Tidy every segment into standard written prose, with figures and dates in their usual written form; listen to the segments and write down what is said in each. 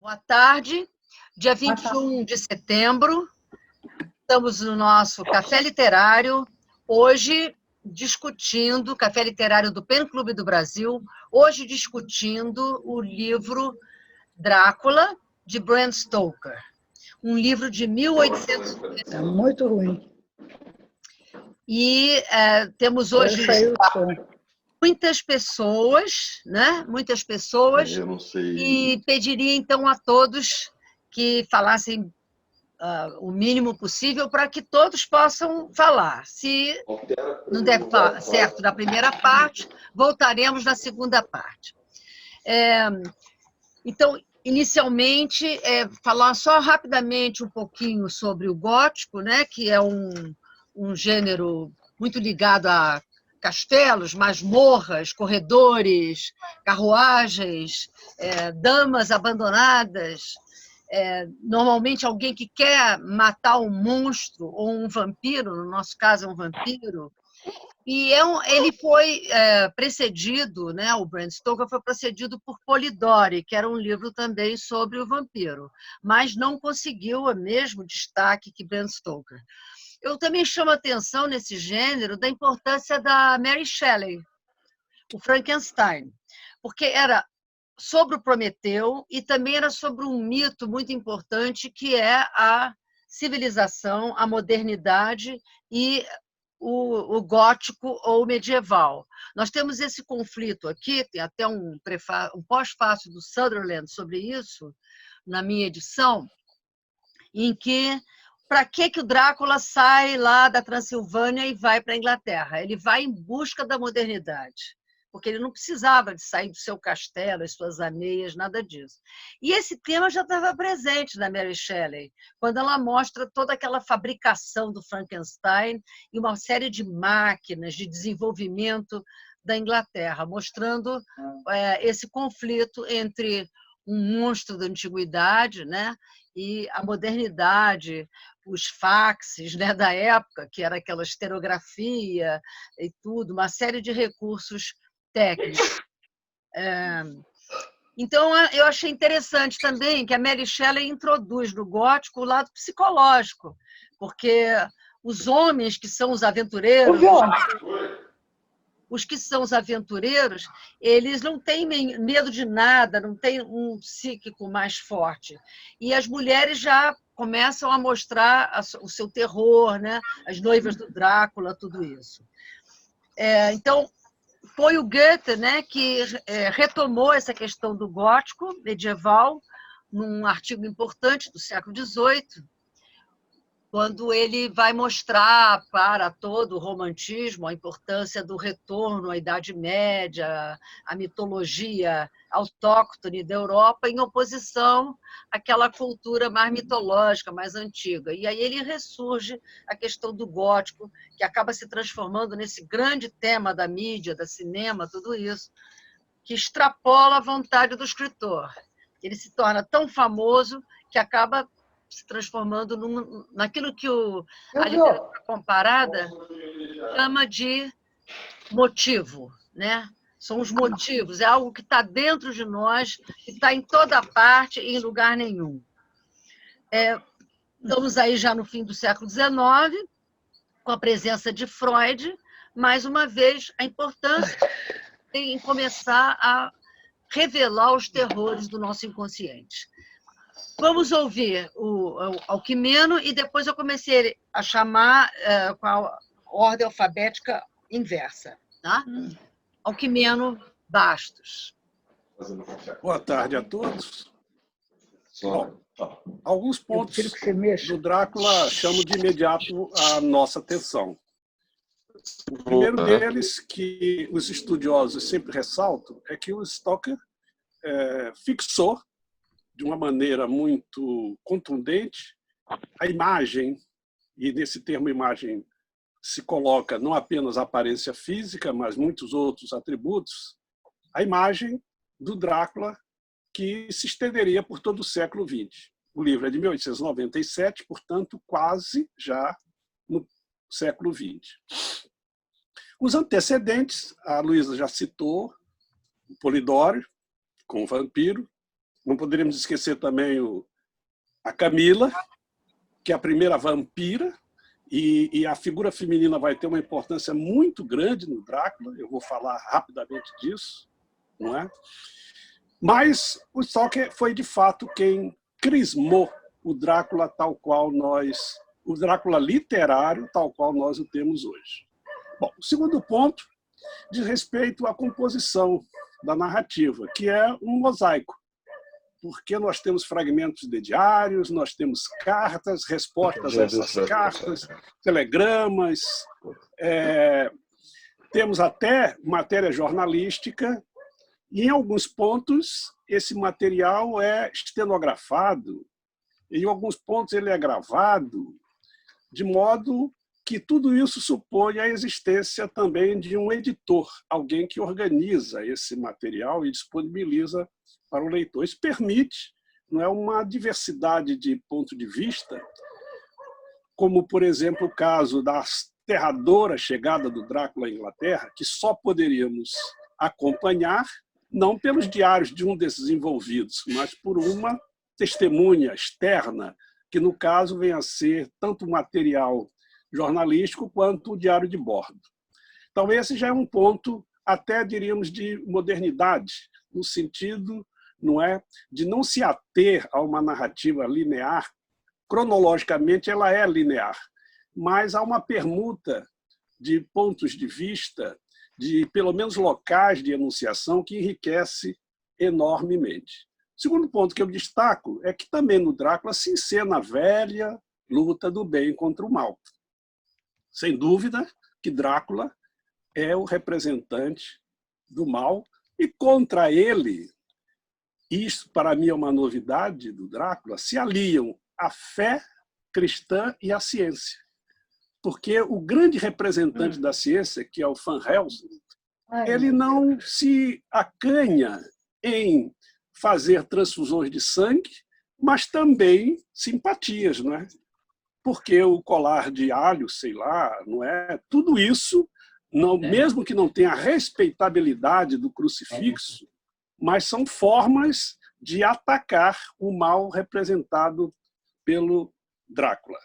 Boa tarde, dia Boa tarde. 21 de setembro, estamos no nosso Café Literário, hoje discutindo, Café Literário do Pen Clube do Brasil, hoje discutindo o livro Drácula, de Bram Stoker, um livro de 1800. É muito ruim. E temos hoje Saiu o som. muitas pessoas, né? Muitas pessoas, Eu não sei. e pediria então a todos que falassem o mínimo possível para que todos possam falar. Se não der certo na primeira parte, voltaremos na segunda parte. Então, inicialmente, falar só rapidamente um pouquinho sobre o gótico, né, que é um gênero muito ligado a castelos, masmorras, corredores, carruagens, damas abandonadas, normalmente alguém que quer matar um monstro ou um vampiro, no nosso caso é um vampiro, e ele foi precedido, né, o Bram Stoker foi precedido por Polidori, que era um livro também sobre o vampiro, mas não conseguiu o mesmo destaque que Bram Stoker. Eu também chamo a atenção nesse gênero da importância da Mary Shelley, o Frankenstein, porque era sobre o Prometeu e também era sobre um mito muito importante que é a civilização, a modernidade e o gótico ou medieval. Nós temos esse conflito aqui, tem até um pós-fácil do Sutherland sobre isso, na minha edição, em que para que o Drácula sai lá da Transilvânia e vai para a Inglaterra? Ele vai em busca da modernidade, porque ele não precisava de sair do seu castelo, as suas ameias, nada disso. E esse tema já estava presente na Mary Shelley, quando ela mostra toda aquela fabricação do Frankenstein e uma série de máquinas de desenvolvimento da Inglaterra, mostrando esse conflito entre um monstro da antiguidade, né, e a modernidade, os faxes, né, da época, que era aquela esterografia e tudo, uma série de recursos técnicos. Então, eu achei interessante também que a Mary Shelley introduz no gótico o lado psicológico, porque os homens que são os aventureiros, eles não têm medo de nada, não têm um psíquico mais forte. E as mulheres já começam a mostrar o seu terror, né? As noivas do Drácula, tudo isso. Então, foi o Goethe, né, que retomou essa questão do gótico medieval num artigo importante do século XVIII, quando ele vai mostrar para todo o romantismo a importância do retorno à Idade Média, à mitologia autóctone da Europa, em oposição àquela cultura mais mitológica, mais antiga. E aí ele ressurge a questão do gótico, que acaba se transformando nesse grande tema da mídia, da cinema, tudo isso, que extrapola a vontade do escritor. Ele se torna tão famoso que acaba se transformando naquilo que a literatura comparada chama de motivo, né? São os motivos, é algo que está dentro de nós, que está em toda parte e em lugar nenhum. Estamos aí já no fim do século XIX, com a presença de Freud, mais uma vez, a importância em começar a revelar os terrores do nosso inconsciente. Vamos ouvir o Alquimeno e depois eu comecei a chamar com a ordem alfabética inversa. Tá? Alquimeno Bastos. Boa tarde a todos. Bom, alguns pontos do Drácula chamam de imediato a nossa atenção. O primeiro deles, que os estudiosos sempre ressaltam, é que o Stoker fixou de uma maneira muito contundente a imagem, e nesse termo imagem se coloca não apenas a aparência física, mas muitos outros atributos, a imagem do Drácula que se estenderia por todo o século XX. O livro é de 1897, portanto, quase já no século XX. Os antecedentes, a Luísa já citou, o Polidori, com o vampiro, Não poderíamos esquecer também a Camila, que é a primeira vampira, e a figura feminina vai ter uma importância muito grande no Drácula, eu vou falar rapidamente disso, não é? Mas o Stoker foi, de fato, quem crismou o Drácula tal qual o Drácula literário tal qual nós o temos hoje. Bom, o segundo ponto diz respeito à composição da narrativa, que é um mosaico, porque nós temos fragmentos de diários, nós temos cartas, respostas a essas cartas, telegramas, temos até matéria jornalística, e em alguns pontos esse material é estenografado, em alguns pontos ele é gravado, de modo que tudo isso supõe a existência também de um editor, alguém que organiza esse material e disponibiliza para o leitor. Isso permite, não é, uma diversidade de ponto de vista, como, por exemplo, o caso da aterradora chegada do Drácula à Inglaterra, que só poderíamos acompanhar, não pelos diários de um desses envolvidos, mas por uma testemunha externa, que, no caso, vem a ser tanto material jornalístico quanto o diário de bordo. Então, esse já é um ponto, até diríamos, de modernidade, no sentido, não é, de não se ater a uma narrativa linear. Cronologicamente, ela é linear, mas há uma permuta de pontos de vista, de pelo menos locais de enunciação, que enriquece enormemente. O segundo ponto que eu destaco é que também no Drácula se encena a velha luta do bem contra o mal. Sem dúvida que Drácula é o representante do mal, e contra ele, isso para mim é uma novidade do Drácula, se aliam a fé cristã e a ciência. Porque o grande representante da ciência, que é o Van Helsing, ele não se acanha em fazer transfusões de sangue, mas também simpatias, não é? Porque o colar de alho, sei lá, não é? Tudo isso, não, mesmo que não tenha a respeitabilidade do crucifixo, mas são formas de atacar o mal representado pelo Drácula.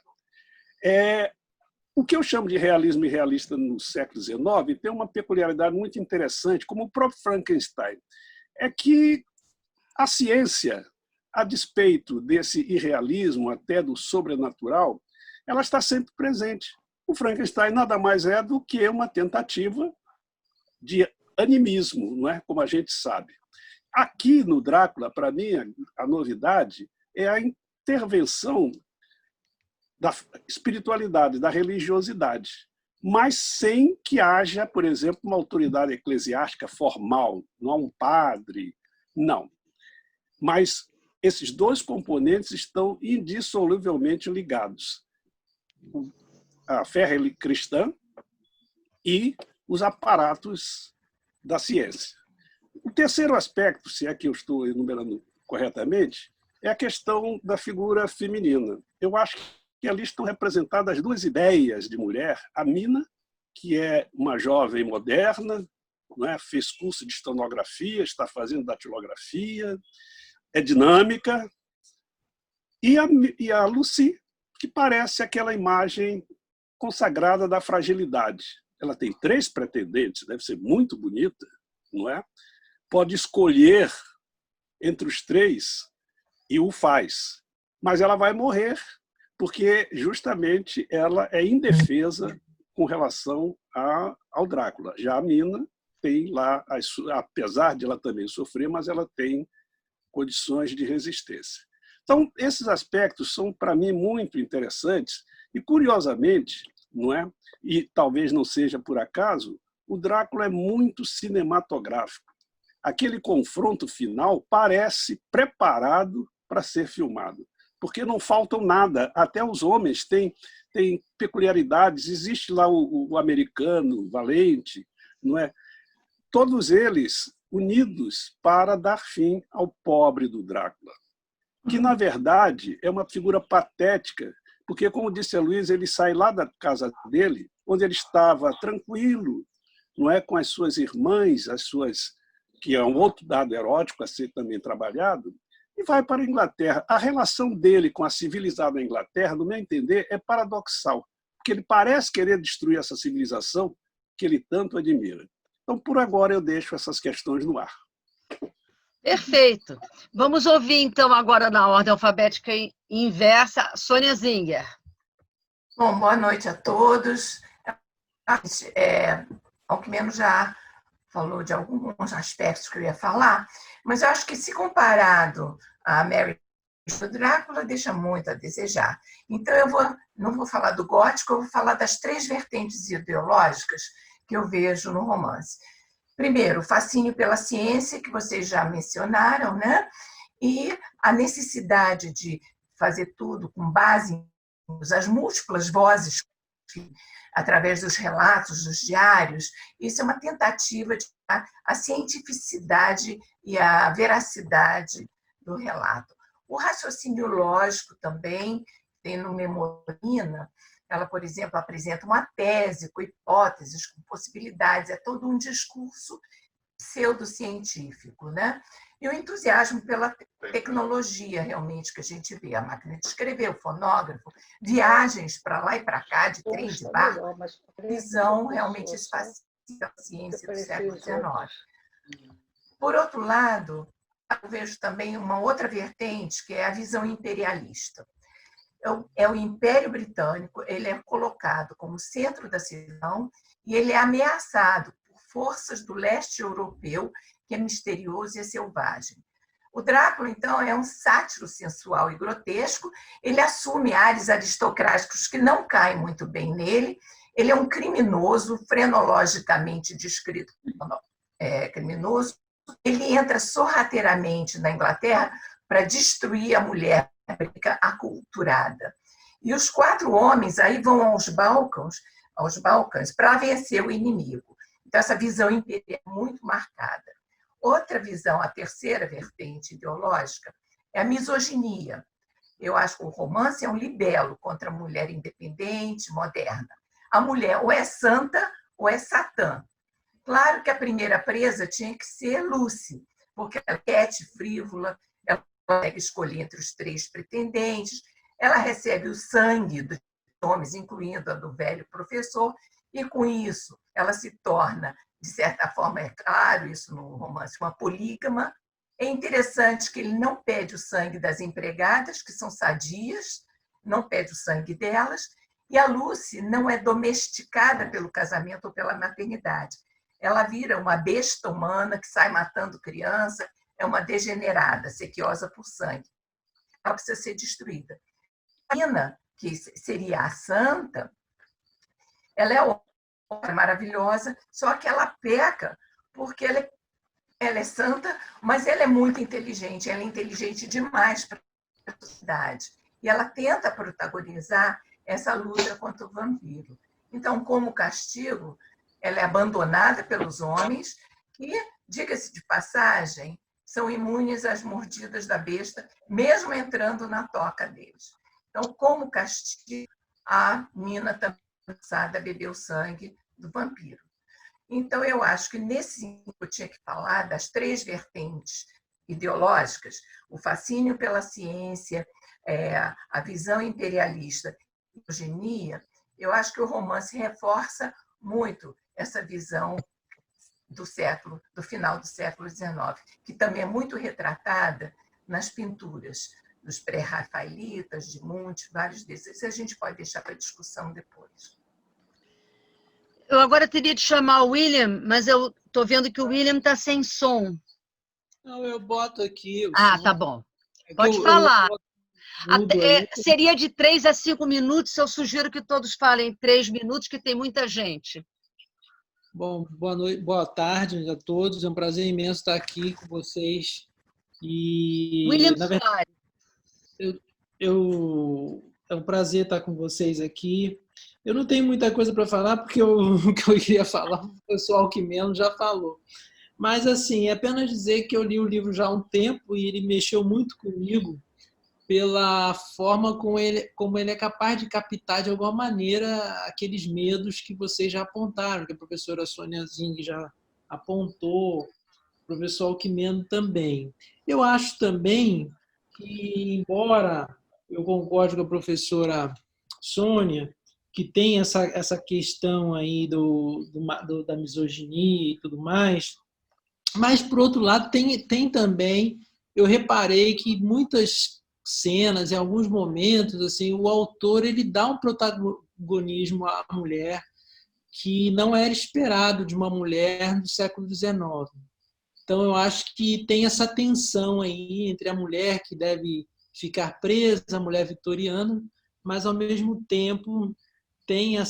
O que eu chamo de realismo irrealista no século XIX tem uma peculiaridade muito interessante, como o próprio Frankenstein, é que a ciência, a despeito desse irrealismo, até do sobrenatural, ela está sempre presente. O Frankenstein nada mais é do que uma tentativa de animismo, não é? Como a gente sabe. Aqui no Drácula, para mim, a novidade é a intervenção da espiritualidade, da religiosidade, mas sem que haja, por exemplo, uma autoridade eclesiástica formal, não há um padre, não. Mas esses dois componentes estão indissoluvelmente ligados. A fé cristã e os aparatos da ciência. O terceiro aspecto, se é que eu estou enumerando corretamente, é a questão da figura feminina. Eu acho que ali estão representadas duas ideias de mulher. A Mina, que é uma jovem moderna, não é? Fez curso de estenografia, está fazendo datilografia, é dinâmica, e a Lucy, que parece aquela imagem consagrada da fragilidade. Ela tem 3 pretendentes, deve ser muito bonita, não é? Pode escolher entre os 3 e o faz, mas ela vai morrer porque justamente ela é indefesa com relação ao Drácula. Já a Mina tem lá, apesar de ela também sofrer, mas ela tem condições de resistência. Então, esses aspectos são, para mim, muito interessantes e, curiosamente, não é? E talvez não seja por acaso, o Drácula é muito cinematográfico. Aquele confronto final parece preparado para ser filmado, porque não faltam nada. Até os homens têm peculiaridades. Existe lá o americano valente, não é? Todos eles unidos para dar fim ao pobre do Drácula, que, na verdade, é uma figura patética, porque, como disse a Luísa, ele sai lá da casa dele, onde ele estava tranquilo, não é, com as suas irmãs, que é um outro dado erótico a ser também trabalhado, e vai para a Inglaterra. A relação dele com a civilizada Inglaterra, no meu entender, é paradoxal, porque ele parece querer destruir essa civilização que ele tanto admira. Então, por agora, eu deixo essas questões no ar. Perfeito. Vamos ouvir, então, agora na ordem alfabética inversa, Sônia Zinger. Bom, boa noite a todos. Alckmin já falou de alguns aspectos que eu ia falar, mas eu acho que, se comparado a Mary do Drácula, deixa muito a desejar. Então, não vou falar do gótico, eu vou falar das 3 vertentes ideológicas que eu vejo no romance. Primeiro, o fascínio pela ciência, que vocês já mencionaram, né? E a necessidade de fazer tudo com base nas múltiplas vozes, através dos relatos, dos diários. Isso é uma tentativa de dar a cientificidade e a veracidade do relato. O raciocínio lógico também, tem no Memorina, ela, por exemplo, apresenta uma tese com hipóteses, com possibilidades, é todo um discurso pseudocientífico, né? E o entusiasmo pela tecnologia, realmente, que a gente vê, a máquina de escrever, o fonógrafo, viagens para lá e para cá, de trem, de barco, visão realmente espacial da ciência do século XIX. Por outro lado, eu vejo também uma outra vertente, que é a visão imperialista. É o Império Britânico, ele é colocado como centro da cisão e ele é ameaçado por forças do leste europeu, que é misterioso e é selvagem. O Drácula, então, é um sátiro sensual e grotesco, ele assume ares aristocráticos que não caem muito bem nele, ele é um criminoso, frenologicamente descrito criminoso, ele entra sorrateiramente na Inglaterra para destruir a mulher aculturada. E os 4 homens aí vão aos Balcãs para vencer o inimigo. Então, essa visão imperial é muito marcada. Outra visão, a terceira vertente ideológica, é a misoginia. Eu acho que o romance é um libelo contra a mulher independente, moderna. A mulher ou é santa ou é Satã. Claro que a primeira presa tinha que ser Lucy, porque ela é quiete, frívola, ela consegue escolher entre os 3 pretendentes, ela recebe o sangue dos homens, incluindo a do velho professor, e com isso ela se torna, de certa forma, é claro isso no romance, uma polígama. É interessante que ele não pede o sangue das empregadas, que são sadias, não pede o sangue delas, e a Lucy não é domesticada pelo casamento ou pela maternidade. Ela vira uma besta humana que sai matando criança, é uma degenerada, sequiosa por sangue. Ela precisa ser destruída. A Nina, que seria a santa, ela é maravilhosa, só que ela peca porque ela é santa, mas ela é muito inteligente, ela é inteligente demais para a sociedade. E ela tenta protagonizar essa luta contra o vampiro. Então, como castigo, ela é abandonada pelos homens, que, diga-se de passagem, são imunes às mordidas da besta, mesmo entrando na toca deles. Então, como castigo, a Nina também a beber o sangue do vampiro. Então, eu acho que nesse eu tinha que falar das 3 vertentes ideológicas, o fascínio pela ciência, a visão imperialista e a eugenia. Eu acho que o romance reforça muito essa visão do final do século XIX, que também é muito retratada nas pinturas dos pré-rafaelitas, de Munch, vários desses. A gente pode deixar para discussão depois. Eu agora teria de chamar o William, mas eu estou vendo que o William está sem som. Não, eu boto aqui. Ah, tá bom. Pode falar. Seria de 3 a 5 minutos, eu sugiro que todos falem 3 minutos, que tem muita gente. Bom, boa noite, boa tarde a todos. É um prazer imenso estar aqui com vocês. E, William na verdade, é um prazer estar com vocês aqui. Eu não tenho muita coisa para falar, porque o que eu iria falar, o pessoal que menos já falou. Mas, assim, é apenas dizer que eu li o livro já há um tempo e ele mexeu muito comigo pela forma como ele é capaz de captar, de alguma maneira, aqueles medos que vocês já apontaram, que a professora Sônia Zing já apontou, o professor Alckmin também. Eu acho também que, embora eu concorde com a professora Sônia, que tem essa questão aí da misoginia e tudo mais, mas, por outro lado, tem também, eu reparei que muitas cenas, em alguns momentos, assim, o autor ele dá um protagonismo à mulher que não era esperado de uma mulher do século XIX. Então, eu acho que tem essa tensão aí entre a mulher que deve ficar presa, a mulher vitoriana, mas, ao mesmo tempo, tem ela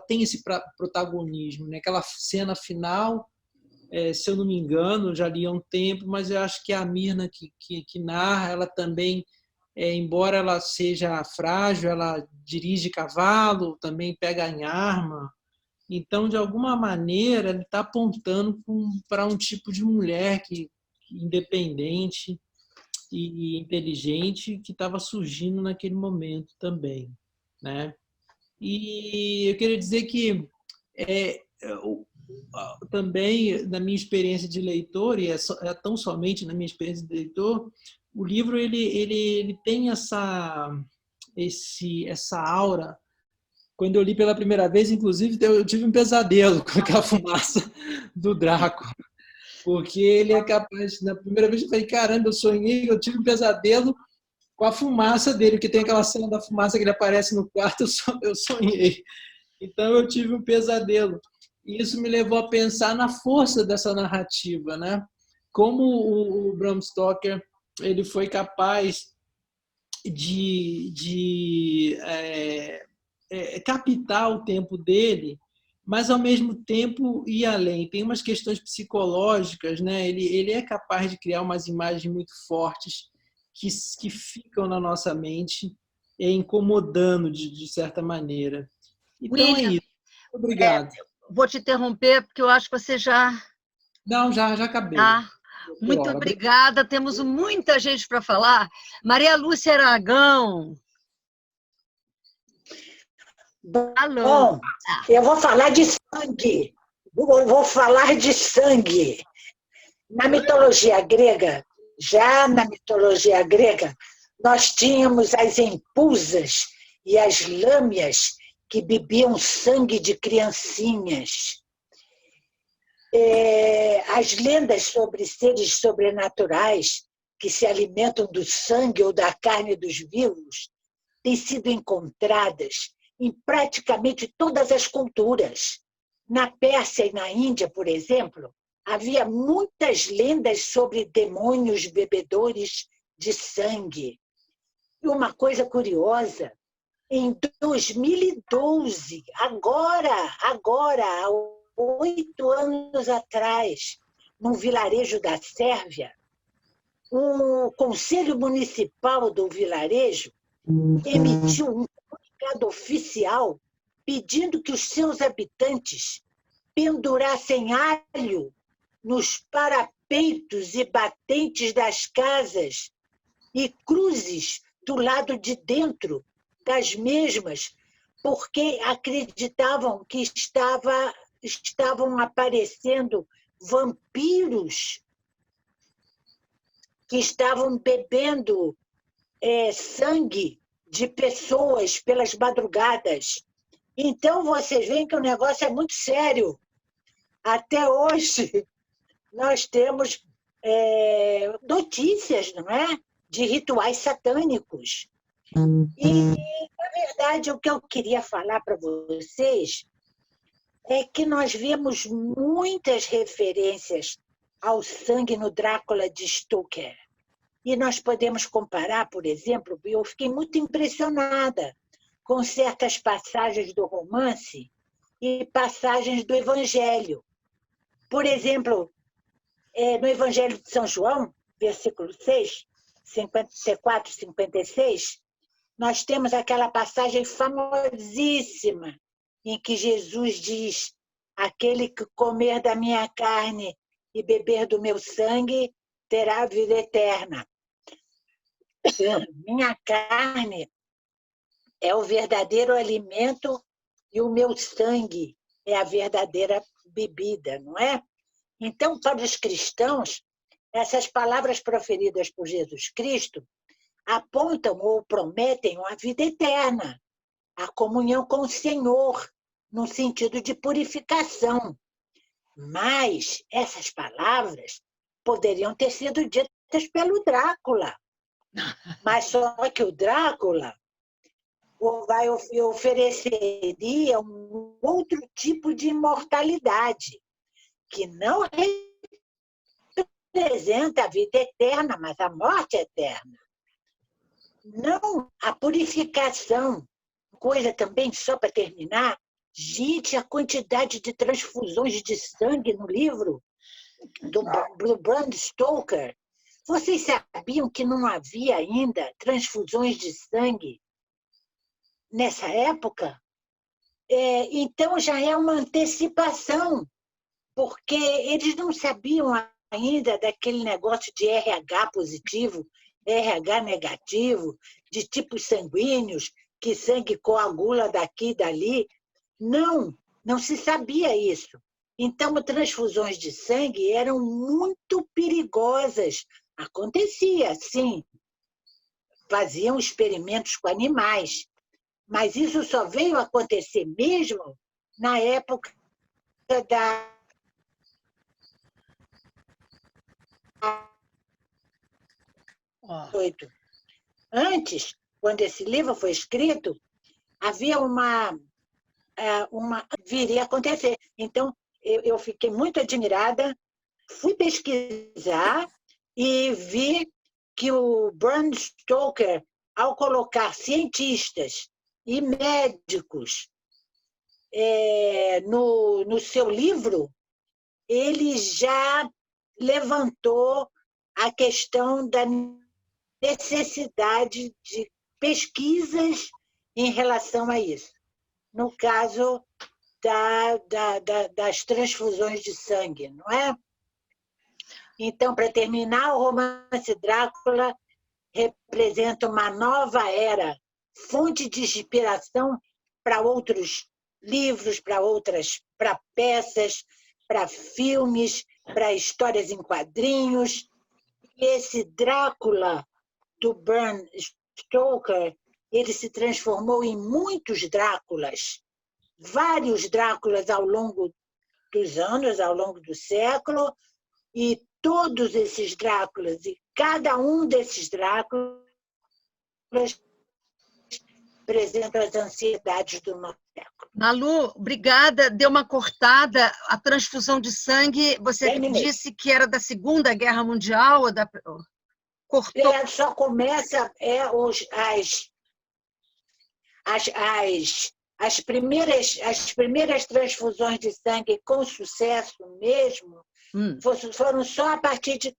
tem esse protagonismo, né? Aquela cena final, se eu não me engano, já li há um tempo, mas eu acho que a Mirna que narra, ela também, embora ela seja frágil, ela dirige cavalo, também pega em arma. Então, de alguma maneira, ele está apontando para um tipo de mulher independente e inteligente que estava surgindo naquele momento também, né? E eu queria dizer que também, na minha experiência de leitor, e é tão somente na minha experiência de leitor, o livro ele tem essa aura. Quando eu li pela primeira vez, inclusive, eu tive um pesadelo com aquela fumaça do Draco. Porque ele é capaz... Na primeira vez eu falei, caramba, eu tive um pesadelo com a fumaça dele, porque tem aquela cena da fumaça que ele aparece no quarto, eu sonhei. Então eu tive um pesadelo. E isso me levou a pensar na força dessa narrativa, né? Como o Bram Stoker ele foi capaz de captar o tempo dele, mas, ao mesmo tempo, ir além. Tem umas questões psicológicas, né? Ele é capaz de criar umas imagens muito fortes que ficam na nossa mente, incomodando de certa maneira. Então, William, é isso. Obrigado. Vou te interromper, porque eu acho que você já... Não, já acabei. Tá. Muito obrigada. Temos muita gente para falar. Maria Lúcia Aragão. Bom, eu vou falar de sangue. Vou falar de sangue. Na mitologia grega, nós tínhamos as empusas e as lâmias que bebiam sangue de criancinhas. As lendas sobre seres sobrenaturais que se alimentam do sangue ou da carne dos vivos têm sido encontradas em praticamente todas as culturas. Na Pérsia e na Índia, por exemplo, havia muitas lendas sobre demônios bebedores de sangue. E uma coisa curiosa, em 2012, agora, há 8 anos atrás, num vilarejo da Sérvia, o Conselho Municipal do vilarejo emitiu um comunicado oficial pedindo que os seus habitantes pendurassem alho nos parapeitos e batentes das casas e cruzes do lado de dentro das mesmas, porque acreditavam que estavam aparecendo vampiros que estavam bebendo sangue de pessoas pelas madrugadas. Então, vocês veem que o negócio é muito sério. Até hoje, nós temos notícias, não é? De rituais satânicos. E, na verdade, o que eu queria falar para vocês é que nós vemos muitas referências ao sangue no Drácula de Stoker. E nós podemos comparar, por exemplo, eu fiquei muito impressionada com certas passagens do romance e passagens do Evangelho. Por exemplo, no Evangelho de São João, versículo 6, 54, 56, nós temos aquela passagem famosíssima em que Jesus diz: aquele que comer da minha carne e beber do meu sangue terá a vida eterna. Minha carne é o verdadeiro alimento e o meu sangue é a verdadeira bebida, não é? Então, para os cristãos, essas palavras proferidas por Jesus Cristo apontam ou prometem uma vida eterna, a comunhão com o Senhor, no sentido de purificação. Mas essas palavras poderiam ter sido ditas pelo Drácula. Mas só que o Drácula ofereceria um outro tipo de imortalidade, que não representa a vida eterna, mas a morte eterna. Não a purificação. Coisa também, só para terminar, gente, a quantidade de transfusões de sangue no livro do Bram Stoker. Vocês sabiam que não havia ainda transfusões de sangue nessa época? Então já é uma antecipação, porque eles não sabiam ainda daquele negócio de RH positivo, RH negativo, de tipos sanguíneos, que sangue coagula daqui e dali. Não se sabia isso. Então, transfusões de sangue eram muito perigosas. Acontecia, sim. Faziam experimentos com animais. Mas isso só veio acontecer mesmo na época da... Antes, quando esse livro foi escrito, havia viria a acontecer. Então, eu fiquei muito admirada, fui pesquisar e vi que o Bram Stoker, ao colocar cientistas e médicos no seu livro, ele já levantou a questão da necessidade de pesquisas em relação a isso. No caso das transfusões de sangue, não é? Então, para terminar, o romance Drácula representa uma nova era, fonte de inspiração para outros livros, para peças, para filmes, para histórias em quadrinhos. E esse Drácula do Bram Stoker, ele se transformou em muitos Dráculas, vários Dráculas ao longo dos anos, ao longo do século, e todos esses Dráculas, e cada um desses Dráculas apresenta as ansiedades do nosso século. Malu, obrigada. Deu uma cortada. A transfusão de sangue, você disse que era da Segunda Guerra Mundial? Ou cortou? Só começa as primeiras transfusões de sangue com sucesso mesmo, foram só a partir de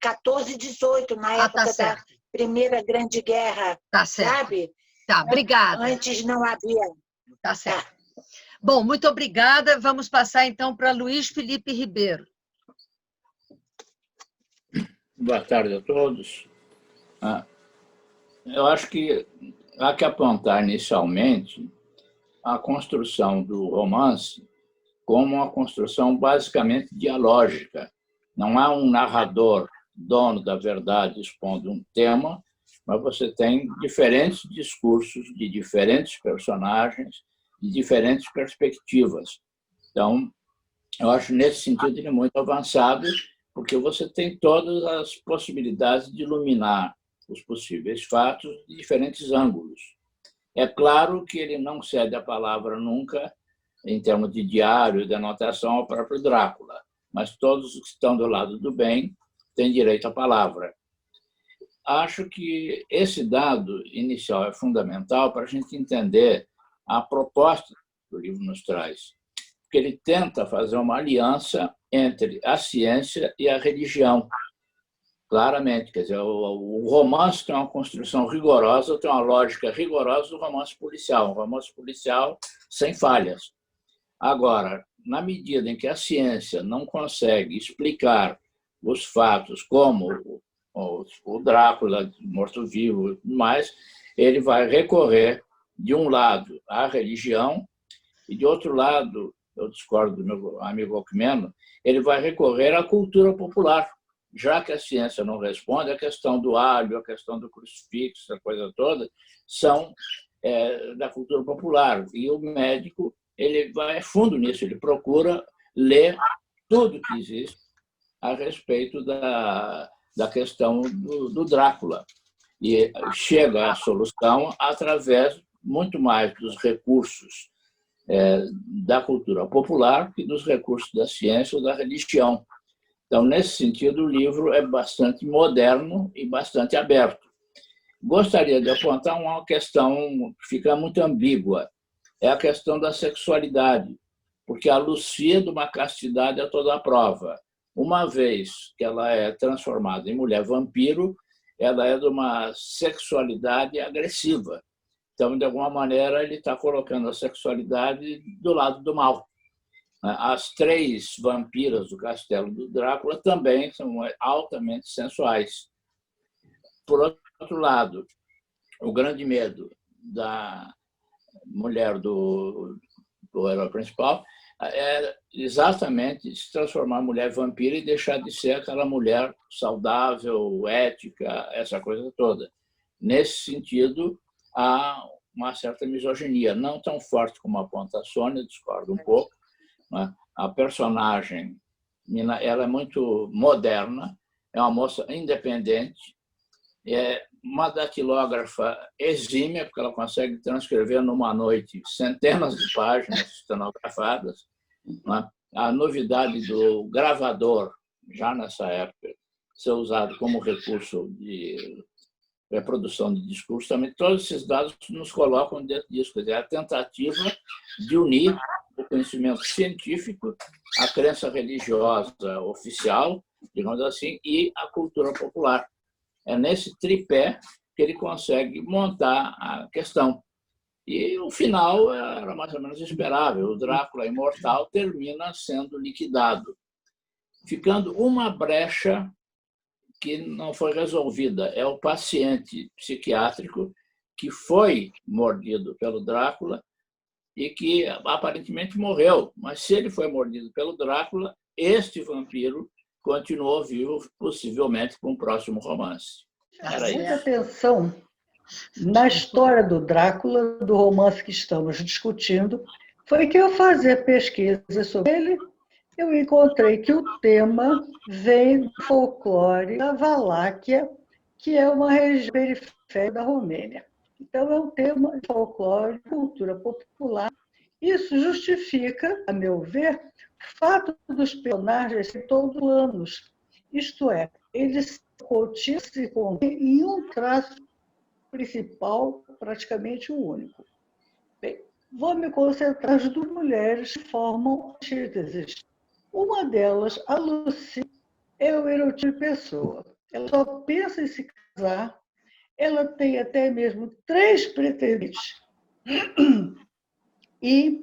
14 e 18, na época da Primeira Grande Guerra, sabe? Tá, obrigada. Antes não havia. Tá certo. Tá. Bom, muito obrigada. Vamos passar, então, para Luiz Felipe Ribeiro. Boa tarde a todos. Eu acho que há que apontar inicialmente a construção do romance como uma construção basicamente dialógica. Não há um narrador dono da verdade expondo um tema, mas você tem diferentes discursos de diferentes personagens, de diferentes perspectivas. Então, eu acho nesse sentido ele muito avançado, porque você tem todas as possibilidades de iluminar os possíveis fatos de diferentes ângulos. É claro que ele não cede a palavra nunca, em termos de diário, de anotação, ao próprio Drácula, mas todos os que estão do lado do bem têm direito à palavra. Acho que esse dado inicial é fundamental para a gente entender a proposta que o livro nos traz, porque ele tenta fazer uma aliança entre a ciência e a religião, claramente. Quer dizer, o romance tem uma construção rigorosa, tem uma lógica rigorosa do romance policial, um romance policial sem falhas. Agora, na medida em que a ciência não consegue explicar os fatos, como o Drácula, morto-vivo, mas ele vai recorrer, de um lado, à religião, e, de outro lado, eu discordo do meu amigo Alckmin, ele vai recorrer à cultura popular. já que a ciência não responde, a questão do alho, a questão do crucifixo, a coisa toda, são da cultura popular. E o médico ele vai fundo nisso, ele procura ler tudo que existe a respeito da questão do Drácula. E chega à solução através muito mais dos recursos da cultura popular que dos recursos da ciência ou da religião. Então, nesse sentido, o livro é bastante moderno e bastante aberto. Gostaria de apontar uma questão que fica muito ambígua, é a questão da sexualidade, porque a Lucia, de uma castidade a toda a prova. Uma vez que ela é transformada em mulher vampiro, ela é de uma sexualidade agressiva. Então, de alguma maneira, ele está colocando a sexualidade do lado do mal. As 3 vampiras do castelo do Drácula também são altamente sensuais. Por outro lado, o grande medo da mulher do herói principal é exatamente se transformar em mulher vampira e deixar de ser aquela mulher saudável, ética, essa coisa toda. Nesse sentido, há uma certa misoginia, não tão forte como aponta a Sônia, discordo um pouco. A personagem ela é muito moderna, é uma moça independente, é uma datilógrafa exímia, porque ela consegue transcrever numa noite centenas de páginas estenografadas. A novidade do gravador, já nessa época, ser usado como recurso de reprodução de discurso, também todos esses dados nos colocam dentro disso. Quer dizer, a tentativa de unir o conhecimento científico, a crença religiosa oficial, digamos assim, e a cultura popular. É nesse tripé que ele consegue montar a questão. E o final era mais ou menos esperável. O Drácula imortal termina sendo liquidado, ficando uma brecha que não foi resolvida. É o paciente psiquiátrico que foi mordido pelo Drácula e que aparentemente morreu. Mas se ele foi mordido pelo Drácula, este vampiro continuou vivo, possivelmente com o próximo romance. Muita atenção na história do Drácula, do romance que estamos discutindo, foi que ao fazer pesquisa sobre ele, eu encontrei que o tema vem do folclore da Valáquia, que é uma região periférica da Romênia. Então, é um tema de folclore, cultura popular. Isso justifica, a meu ver, o fato dos personagens serem todos planos. Isto é, eles se contêm em um traço principal, praticamente único. Bem, vou me concentrar nas 2 mulheres que formam antíteses. Uma delas, a Lucy, é o erotismo de pessoa. Ela só pensa em se casar, ela tem até mesmo 3 pretendentes. E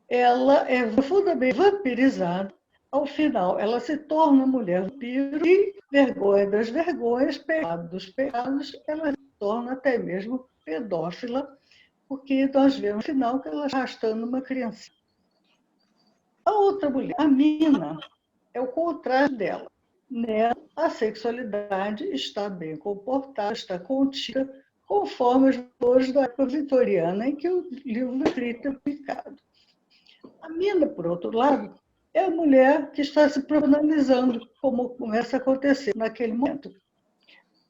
ela é profundamente vampirizada. Ao final, ela se torna mulher vampiro e, vergonha das vergonhas, pecado dos pecados, ela se torna até mesmo pedófila, porque nós vemos no final que ela está arrastando uma criança. A outra mulher, a Mina, é o contrário dela. Nela, a sexualidade está bem comportada, está contida, conforme os valores da época vitoriana em que o livro foi publicado. A Mina, por outro lado, é a mulher que está se profissionalizando, como começa a acontecer naquele momento.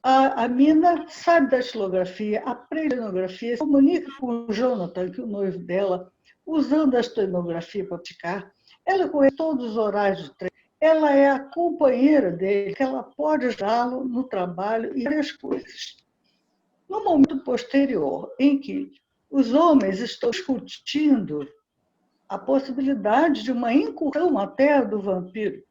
A Mina sabe da estilografia, aprende a etnografia, se comunica com o Jonathan, que é o noivo dela, usando a etnografia para praticar. Ela conhece todos os horários de treino. Ela é a companheira dele, que ela pode ajudá-lo no trabalho e várias coisas. No momento posterior, em que os homens estão discutindo a possibilidade de uma incursão à terra do vampiro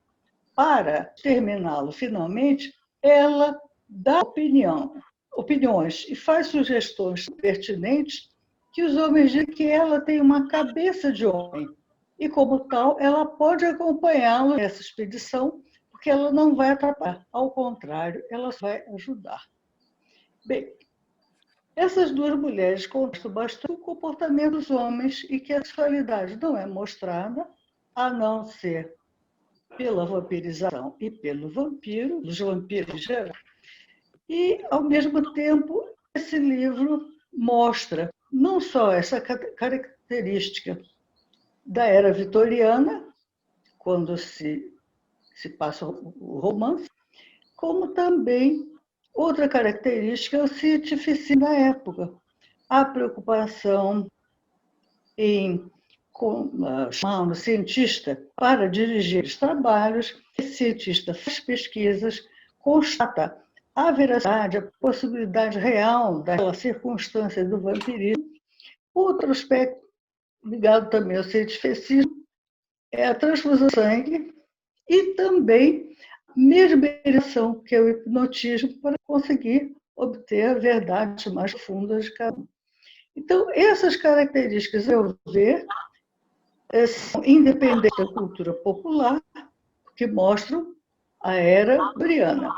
para terminá-lo finalmente, ela dá opiniões e faz sugestões pertinentes que os homens dizem que ela tem uma cabeça de homem e, como tal, ela pode acompanhá-lo nessa expedição, porque ela não vai atrapalhar, ao contrário, ela vai ajudar. Bem, essas 2 mulheres contrastam bastante o comportamento dos homens e que a sexualidade não é mostrada, a não ser pela vampirização e pelo vampiro, dos vampiros em geral. E, ao mesmo tempo, esse livro mostra não só essa característica da era vitoriana, quando se passa o romance, como também outra característica é o cientificismo da época. A preocupação em chamar um cientista para dirigir os trabalhos, esse cientista faz pesquisas, constata a veracidade, a possibilidade real daquela circunstância do vampirismo. Outro aspecto ligado também ao cientificismo é a transfusão de sangue e também mesmerização, que é o hipnotismo, para conseguir obter a verdade mais profunda de cada um. Então, essas características, eu vejo, são independentes da cultura popular, que mostram a era vitoriana.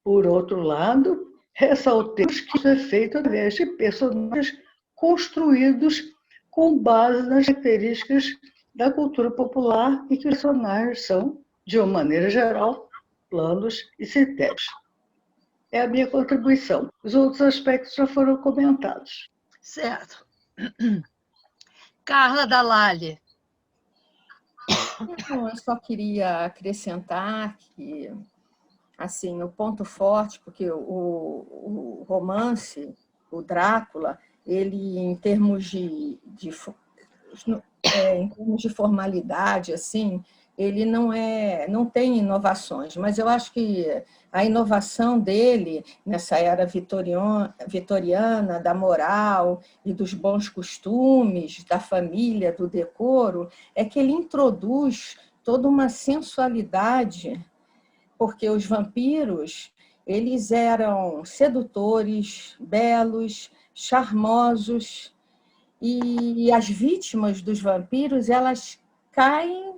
Por outro lado, ressaltemos que isso é feito através de personagens construídos com base nas características da cultura popular e que os personagens são, de uma maneira geral, planos e sintéticos. É a minha contribuição. Os outros aspectos já foram comentados. Certo. Carla Dall'Alle. Então, eu só queria acrescentar que, assim, o ponto forte, porque o romance, o Drácula, ele, em termos de formalidade, assim, ele não tem inovações, mas eu acho que a inovação dele, nessa era vitoriana, da moral e dos bons costumes, da família, do decoro, é que ele introduz toda uma sensualidade, porque os vampiros, eles eram sedutores, belos, charmosos, e as vítimas dos vampiros, elas caem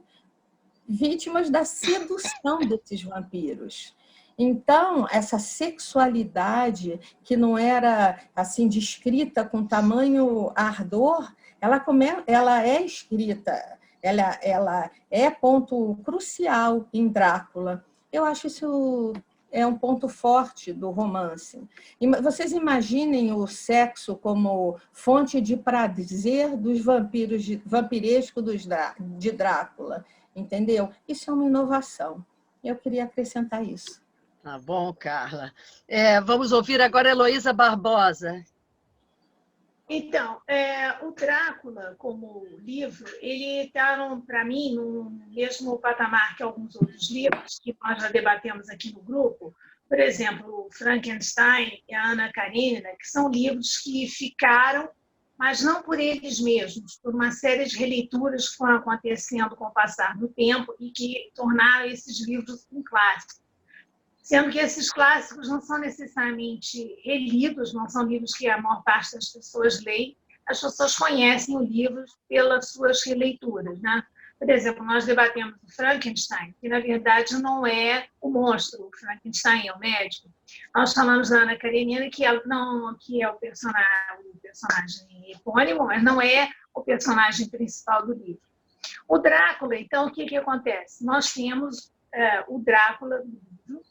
vítimas da sedução desses vampiros. Então, essa sexualidade que não era assim descrita com tamanho ardor, ela é escrita, ela é ponto crucial em Drácula. Eu acho isso é um ponto forte do romance. E vocês imaginem o sexo como fonte de prazer dos vampiros vampirescos de Drácula, entendeu? Isso é uma inovação. Eu queria acrescentar isso. Tá bom, Carla. Vamos ouvir agora a Heloísa Barbosa. Então, o Drácula, como livro, ele está, para mim, no mesmo patamar que alguns outros livros que nós já debatemos aqui no grupo. Por exemplo, o Frankenstein e a Ana Karenina, que são livros que ficaram, mas não por eles mesmos, por uma série de releituras que foram acontecendo com o passar do tempo e que tornaram esses livros um clássico. Sendo que esses clássicos não são necessariamente relidos, não são livros que a maior parte das pessoas leem, as pessoas conhecem o livro pelas suas releituras, né? Por exemplo, nós debatemos o Frankenstein, que na verdade não é o monstro, o Frankenstein é o médico. Nós falamos da Ana Karenina, que é o personagem epônimo, mas não é o personagem principal do livro. O Drácula, então, o que acontece? Nós temos o Drácula do livro,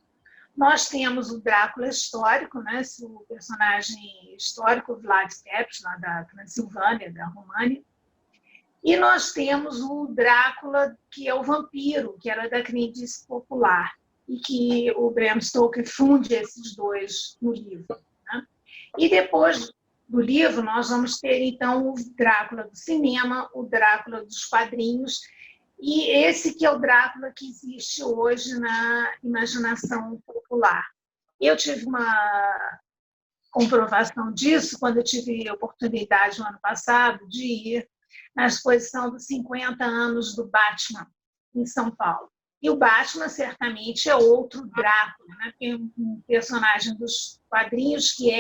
nós temos o Drácula histórico, né? O personagem histórico Vlad Tepes, lá da Transilvânia, da România. E nós temos o Drácula, que é o vampiro, que era da crendice popular, e que o Bram Stoker funde esses dois no livro, né? E depois do livro, nós vamos ter, então, o Drácula do cinema, o Drácula dos quadrinhos, e esse que é o Drácula que existe hoje na imaginação popular. Eu tive uma comprovação disso quando eu tive a oportunidade, no ano passado, de ir na exposição dos 50 anos do Batman, em São Paulo. E o Batman, certamente, é outro Drácula, né? Tem um personagem dos quadrinhos que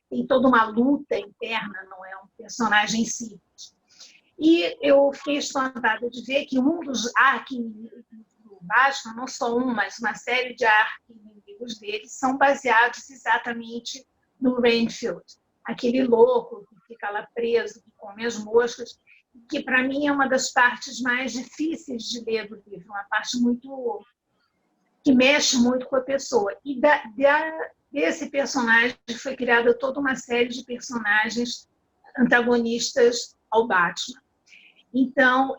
tem toda uma luta interna, não é um personagem simples. E eu fiquei espantada de ver que um dos arqui-inimigos do Batman, não só um, mas uma série de arqui-inimigos dele, são baseados exatamente no Renfield, aquele louco que fica lá preso, que come as moscas. que para mim é uma das partes mais difíceis de ler do livro, uma parte muito que mexe muito com a pessoa. E desse personagem foi criada toda uma série de personagens antagonistas ao Batman. Então,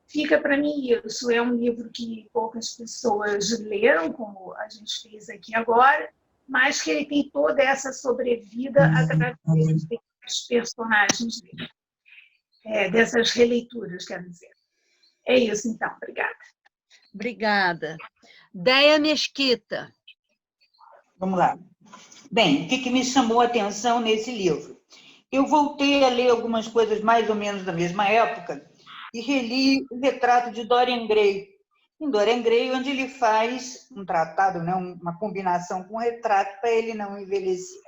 fica para mim isso. É um livro que poucas pessoas leram, como a gente fez aqui agora, mas que ele tem toda essa sobrevida através dos personagens dele. Dessas releituras, quero dizer. É isso, então. Obrigada. Obrigada. Déia Mesquita. Vamos lá. Bem, o que me chamou a atenção nesse livro? Eu voltei a ler algumas coisas mais ou menos da mesma época e reli o retrato de Dorian Gray. Em Dorian Gray, onde ele faz um tratado, né, uma combinação com o retrato para ele não envelhecer.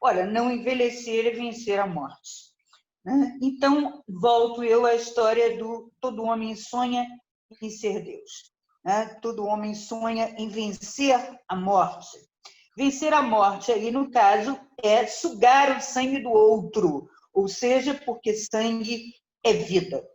Olha, não envelhecer é vencer a morte. Né? Então, volto eu à história do todo homem sonha em ser Deus. Né? Todo homem sonha em vencer a morte. Vencer a morte, aí, no caso, é sugar o sangue do outro, ou seja, porque sangue é vida.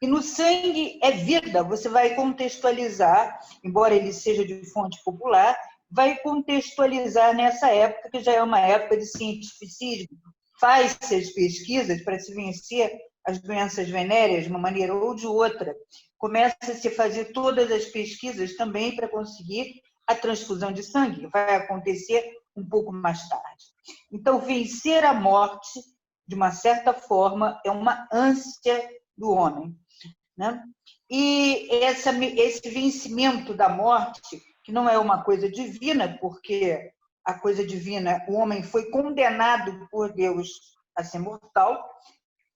E no sangue é vida, você vai contextualizar, embora ele seja de fonte popular, vai contextualizar nessa época, que já é uma época de cientificismo. Faz-se as pesquisas para se vencer as doenças venéreas de uma maneira ou de outra. Começa-se a fazer todas as pesquisas também para conseguir a transfusão de sangue, que vai acontecer um pouco mais tarde. Então, vencer a morte, de uma certa forma, é uma ânsia do homem. Né? E esse vencimento da morte, que não é uma coisa divina, porque a coisa divina, o homem foi condenado por Deus a ser mortal,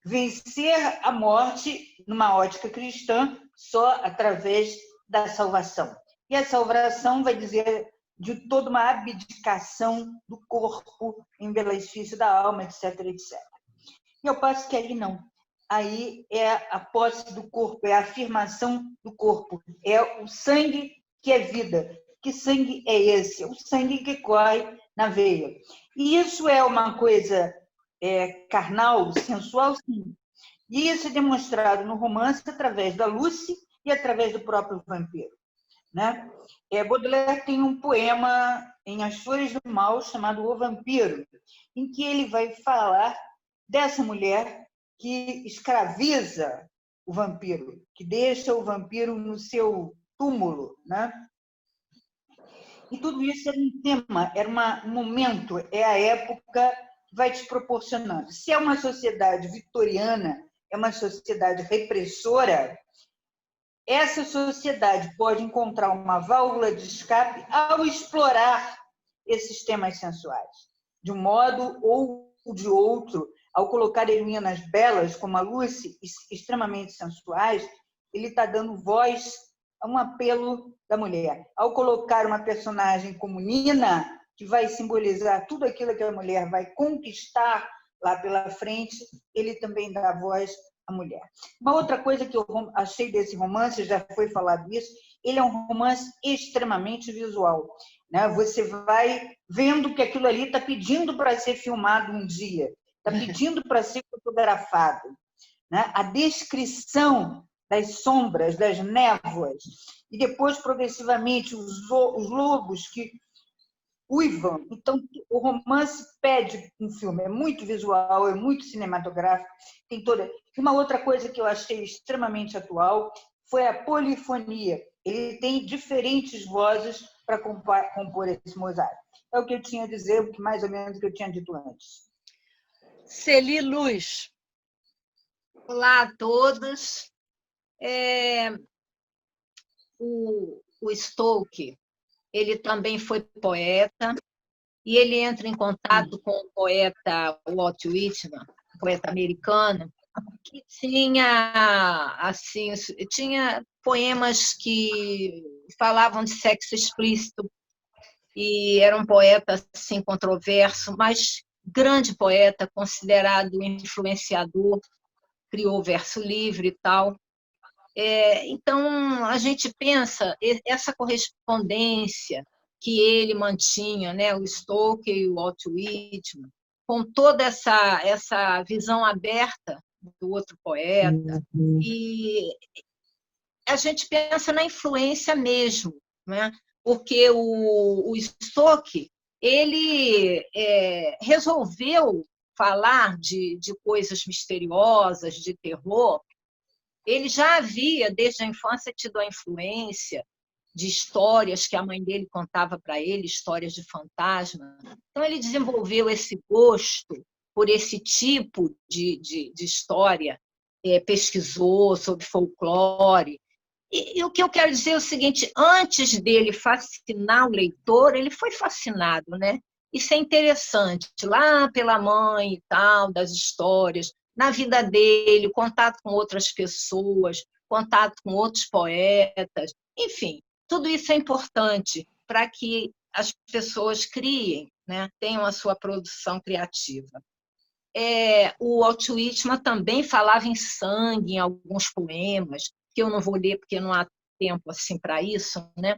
vencer a morte, numa ótica cristã, só através da salvação. E a salvação vai dizer de toda uma abdicação do corpo em benefício da alma, etc, etc. E eu passo que aí não. Aí é a posse do corpo, é a afirmação do corpo, é o sangue que é vida. Que sangue é esse? É o sangue que corre na veia. E isso é uma coisa carnal, sensual, sim. E isso é demonstrado no romance através da Lucy e através do próprio vampiro. Né? Baudelaire tem um poema em As Flores do Mal chamado O Vampiro, em que ele vai falar dessa mulher que escraviza o vampiro, que deixa o vampiro no seu túmulo. Né? E tudo isso era um tema, era um momento, é a época que vai te proporcionando. Se é uma sociedade vitoriana, é uma sociedade repressora, essa sociedade pode encontrar uma válvula de escape ao explorar esses temas sensuais. De um modo ou de outro, ao colocar heroínas belas, como a Lucy, extremamente sensuais, ele está dando voz a um apelo da mulher. Ao colocar uma personagem como Nina, que vai simbolizar tudo aquilo que a mulher vai conquistar lá pela frente, ele também dá voz à mulher. Uma outra coisa que eu achei desse romance, já foi falado isso, ele é um romance extremamente visual. Né? Você vai vendo que aquilo ali está pedindo para ser filmado um dia, está pedindo para ser fotografado. Né? A descrição das sombras, das névoas, e depois, progressivamente, os lobos que uivam. Então, o romance pede um filme, é muito visual, é muito cinematográfico, tem toda... Uma outra coisa que eu achei extremamente atual foi a polifonia. Ele tem diferentes vozes para compor esse mosaico. É o que eu tinha a dizer, mais ou menos o que eu tinha dito antes. Celi Luz. Olá a todos. O Stoker, ele também foi poeta, e ele entra em contato com o poeta Walt Whitman, poeta americano, que tinha poemas que falavam de sexo explícito, e era um poeta assim, controverso, mas grande poeta, considerado influenciador, criou o verso livre e tal. Então, a gente pensa, essa correspondência que ele mantinha, né, o Stoker e o Walt Whitman, com toda essa visão aberta do outro poeta, e a gente pensa na influência mesmo, né? Porque o Stoker, ele resolveu falar de coisas misteriosas, de terror. Ele já havia, desde a infância, tido a influência de histórias que a mãe dele contava para ele, histórias de fantasma. Então, ele desenvolveu esse gosto por esse tipo de história, pesquisou sobre folclore. E o que eu quero dizer é o seguinte: antes dele fascinar o leitor, ele foi fascinado, né? Isso é interessante, lá pela mãe e tal, das histórias, na vida dele, contato com outras pessoas, contato com outros poetas, enfim, tudo isso é importante para que as pessoas criem, né? Tenham a sua produção criativa. O Walt Whitman também falava em sangue em alguns poemas, que eu não vou ler porque não há tempo assim para isso, né?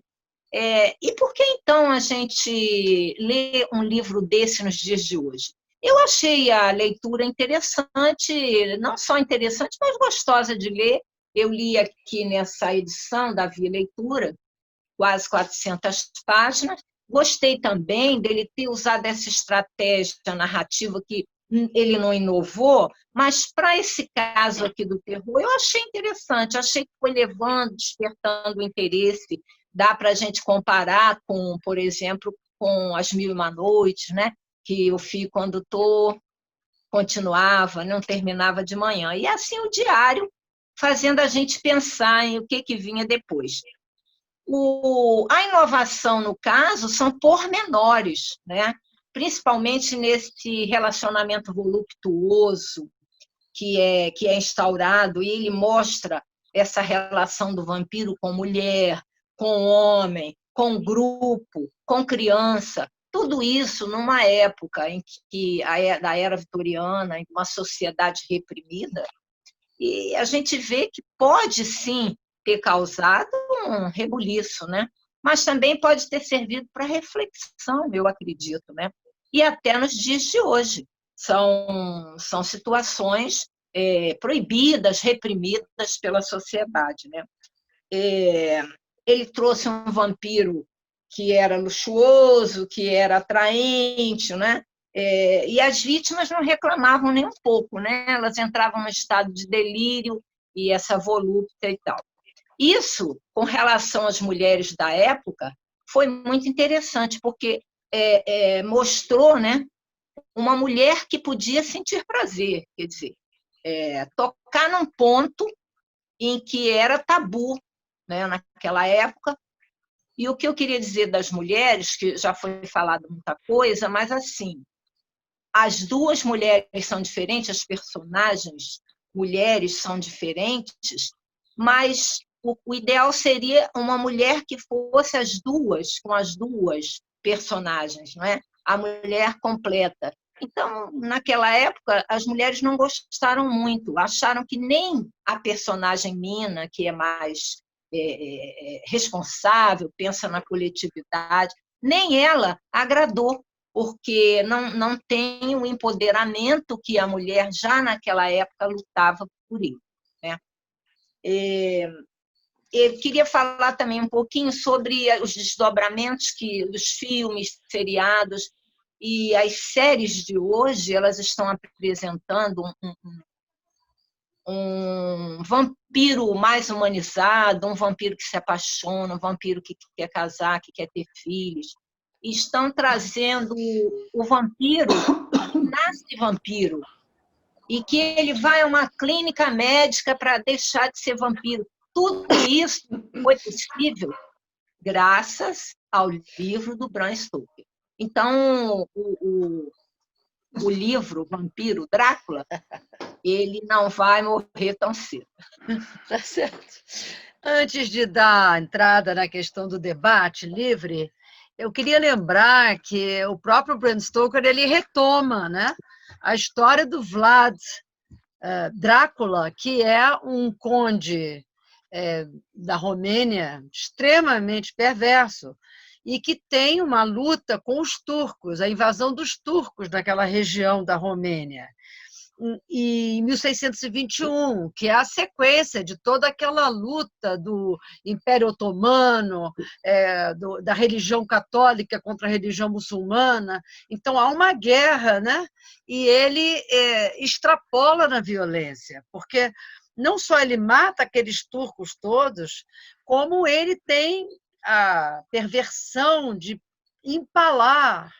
E por que, então, a gente lê um livro desse nos dias de hoje? Eu achei a leitura interessante, não só interessante, mas gostosa de ler. Eu li aqui nessa edição da Via Leitura, quase 400 páginas. Gostei também dele ter usado essa estratégia narrativa que ele não inovou, mas para esse caso aqui do terror, eu achei interessante, achei que foi levando, despertando o interesse. Dá para a gente comparar com, por exemplo, com As Mil e Uma Noites, né? Que eu fiz quando continuava, não terminava de manhã. E assim o diário, fazendo a gente pensar em o que vinha depois. A inovação, no caso, são pormenores, né? Principalmente nesse relacionamento voluptuoso que é instaurado, e ele mostra essa relação do vampiro com mulher, com homem, com grupo, com criança, tudo isso numa época em que da era vitoriana, em uma sociedade reprimida, e a gente vê que pode sim ter causado um rebuliço, né? Mas também pode ter servido para reflexão, eu acredito, né? E até nos dias de hoje. São situações proibidas, reprimidas pela sociedade, né? Ele trouxe um vampiro que era luxuoso, que era atraente, né? E as vítimas não reclamavam nem um pouco, né? Elas entravam no estado de delírio e essa volúpia e tal. Isso, com relação às mulheres da época, foi muito interessante, porque mostrou, né, uma mulher que podia sentir prazer, quer dizer, tocar num ponto em que era tabu, né, naquela época. E o que eu queria dizer das mulheres, que já foi falado muita coisa, mas assim, as duas mulheres são diferentes, as personagens mulheres são diferentes, mas o ideal seria uma mulher que fosse as duas, com as duas personagens, não é? A mulher completa. Então, naquela época, as mulheres não gostaram muito, acharam que nem a personagem Mina, que é mais responsável, pensa na coletividade, nem ela agradou, porque não tem o empoderamento que a mulher já naquela época lutava por ele, né? Eu queria falar também um pouquinho sobre os desdobramentos dos filmes, seriados, e as séries de hoje, elas estão apresentando um vampiro mais humanizado, um vampiro que se apaixona, um vampiro que quer casar, que quer ter filhos. E estão trazendo o vampiro, que nasce vampiro, e que ele vai a uma clínica médica para deixar de ser vampiro. Tudo isso foi possível graças ao livro do Bram Stoker. Então, o livro Vampiro Drácula, ele não vai morrer tão cedo. Tá certo. Antes de dar entrada na questão do debate livre, eu queria lembrar que o próprio Bram Stoker ele retoma, né, a história do Vlad Drácula, que é um conde da Romênia extremamente perverso e que tem uma luta com os turcos, a invasão dos turcos naquela região da Romênia. em 1621, que é a sequência de toda aquela luta do Império Otomano, da religião católica contra a religião muçulmana. Então, há uma guerra, né? E ele extrapola na violência, porque não só ele mata aqueles turcos todos, como ele tem a perversão de empalar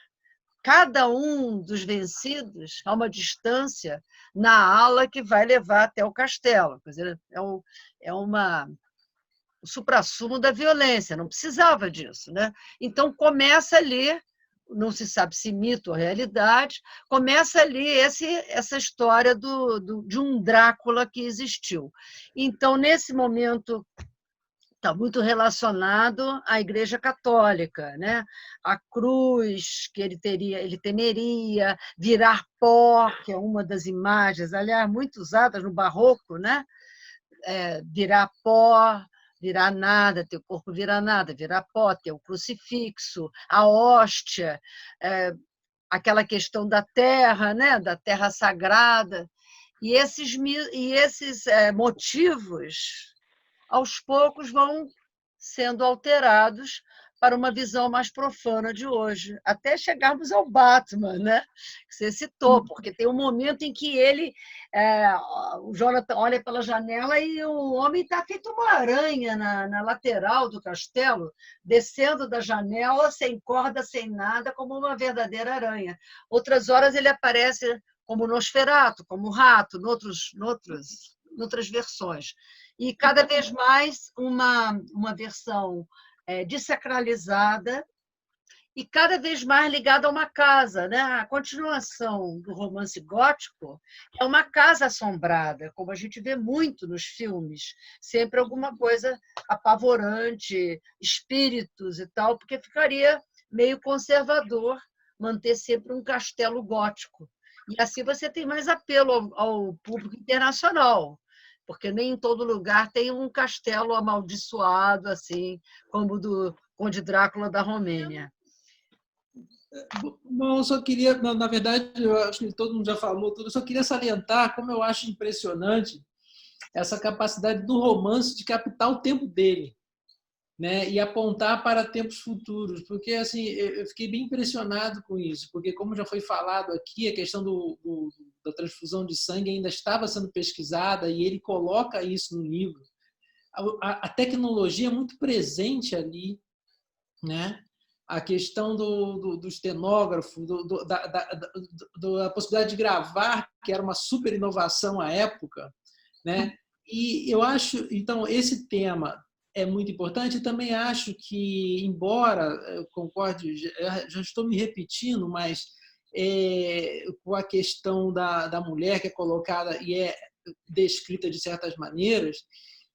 cada um dos vencidos a uma distância na ala que vai levar até o castelo. Quer dizer, o suprassumo da violência, não precisava disso, né? Então, começa ali, não se sabe se mito ou realidade, começa ali essa história de um Drácula que existiu. Então, nesse momento, está muito relacionado à Igreja Católica, né? A cruz que ele temeria, virar pó, que é uma das imagens, aliás, muito usadas no Barroco, né? Virar pó, virar nada, teu corpo virar nada, virar pó, ter o crucifixo, a hóstia, aquela questão da terra, né? Da terra sagrada. E esses motivos, aos poucos, vão sendo alterados para uma visão mais profana de hoje, até chegarmos ao Batman, né? Que você citou, porque tem um momento em que o Jonathan olha pela janela e o homem está feito uma aranha na lateral do castelo, descendo da janela, sem corda, sem nada, como uma verdadeira aranha. Outras horas ele aparece como Nosferatu, como rato, noutras versões. E cada vez mais uma versão desacralizada e cada vez mais ligada a uma casa, né? A continuação do romance gótico é uma casa assombrada, como a gente vê muito nos filmes, sempre alguma coisa apavorante, espíritos e tal, porque ficaria meio conservador manter sempre um castelo gótico. E assim você tem mais apelo ao público internacional, porque nem em todo lugar tem um castelo amaldiçoado, assim, como o do Conde Drácula da Romênia. Bom, eu só queria, na verdade, eu acho que todo mundo já falou tudo, eu só queria salientar como eu acho impressionante essa capacidade do romance de captar o tempo dele, né, e apontar para tempos futuros, porque assim, eu fiquei bem impressionado com isso, porque como já foi falado aqui, a questão da transfusão de sangue ainda estava sendo pesquisada e ele coloca isso no livro. A tecnologia é muito presente ali, né? A questão do estenógrafo, da possibilidade de gravar, que era uma super inovação à época, né? E eu acho, então, esse tema é muito importante. E também acho que, embora eu concorde, já estou me repetindo, mas com a questão da mulher que é colocada e é descrita de certas maneiras,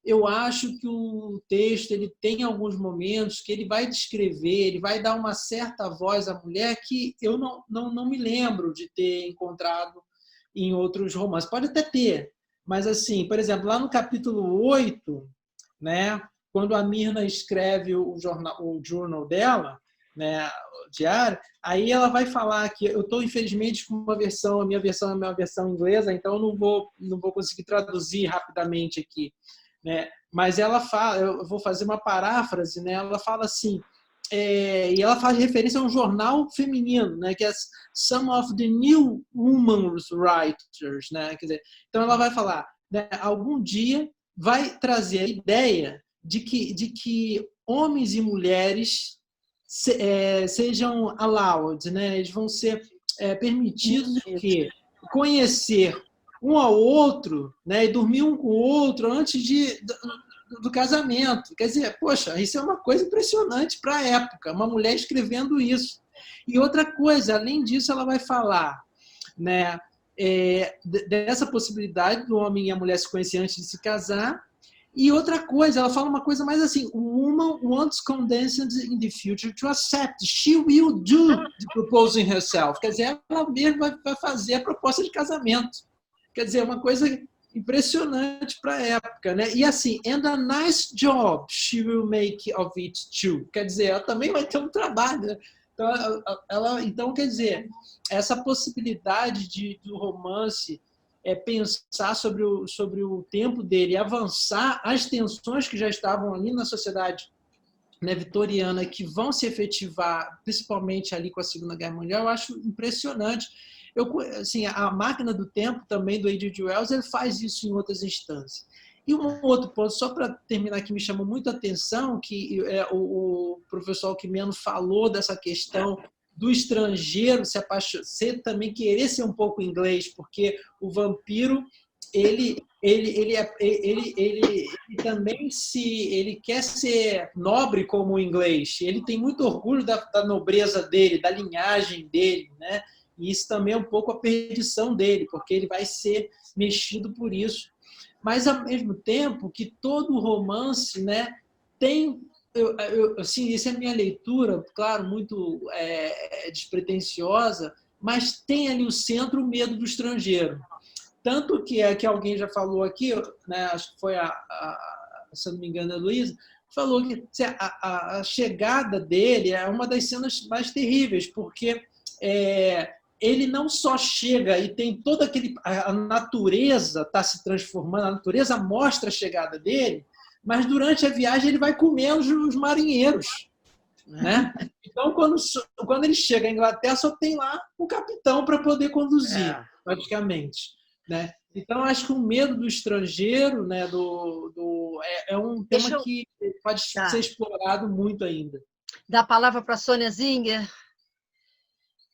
eu acho que o texto ele tem alguns momentos que ele vai descrever, ele vai dar uma certa voz à mulher que eu não me lembro de ter encontrado em outros romances. Pode até ter, mas, assim, por exemplo, lá no capítulo 8, né, quando a Myrna escreve o journal dela, né, o diário, aí ela vai falar que eu estou, infelizmente, com uma versão, a minha versão é uma versão inglesa, então eu não vou conseguir traduzir rapidamente aqui, né? Mas ela fala, eu vou fazer uma paráfrase, né? Ela fala assim, e ela faz referência a um jornal feminino, né? Que é Some of the New Women's Writers, né? Quer dizer, então ela vai falar, né, algum dia vai trazer a ideia de que homens e mulheres sejam allowed, né? Eles vão ser permitidos que conhecer um ao outro, né, e dormir um com o outro antes do casamento. Quer dizer, poxa, isso é uma coisa impressionante para a época, uma mulher escrevendo isso. E outra coisa, além disso, ela vai falar, né, dessa possibilidade do homem e a mulher se conhecer antes de se casar. E outra coisa, ela fala uma coisa mais assim, woman wants condensed in the future to accept. She will do the proposing herself. Quer dizer, ela mesma vai fazer a proposta de casamento. Quer dizer, uma coisa impressionante para a época, né? E assim, and a nice job she will make of it too. Quer dizer, ela também vai ter um trabalho, né? Então, quer dizer, essa possibilidade do romance pensar sobre o tempo dele, avançar as tensões que já estavam ali na sociedade, né, vitoriana, que vão se efetivar principalmente ali com a Segunda Guerra Mundial, eu acho impressionante. Assim, a Máquina do Tempo também do H.G. Wells, ele faz isso em outras instâncias. E um outro ponto, só para terminar, que me chamou muito a atenção, que o professor Alquimeno falou dessa questão do estrangeiro se também querer ser um pouco inglês, porque o vampiro ele também ele quer ser nobre como o inglês. Ele tem muito orgulho da nobreza dele, da linhagem dele, né? E isso também é um pouco a perdição dele, porque ele vai ser mexido por isso. Mas, ao mesmo tempo, que todo romance, né, tem... assim, essa é a minha leitura, claro, muito despretensiosa, mas tem ali o centro, o medo do estrangeiro. Tanto que alguém já falou aqui, né, acho que foi se não me engano, a Luísa, falou que a chegada dele é uma das cenas mais terríveis, porque ele não só chega e tem toda a natureza está se transformando, a natureza mostra a chegada dele, mas durante a viagem ele vai comendo os marinheiros, né? Então, quando ele chega à Inglaterra, só tem lá o capitão para poder conduzir, praticamente, né? Então, acho que o medo do estrangeiro, né, é um tema que pode ser explorado muito ainda. Dá a palavra para a Sônia Zinger.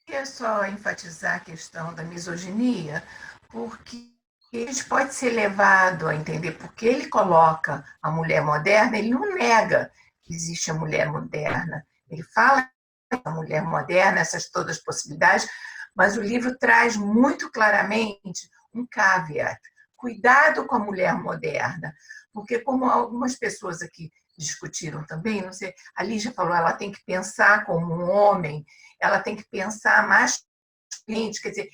Queria só enfatizar a questão da misoginia, porque a gente pode ser levado a entender porque ele coloca a mulher moderna, ele não nega que existe a mulher moderna. Ele fala da mulher moderna, essas todas as possibilidades, mas o livro traz muito claramente um caveat. Cuidado com a mulher moderna, porque como algumas pessoas aqui discutiram também, não sei, a Lígia falou, ela tem que pensar como um homem, ela tem que pensar mais cliente, quer dizer,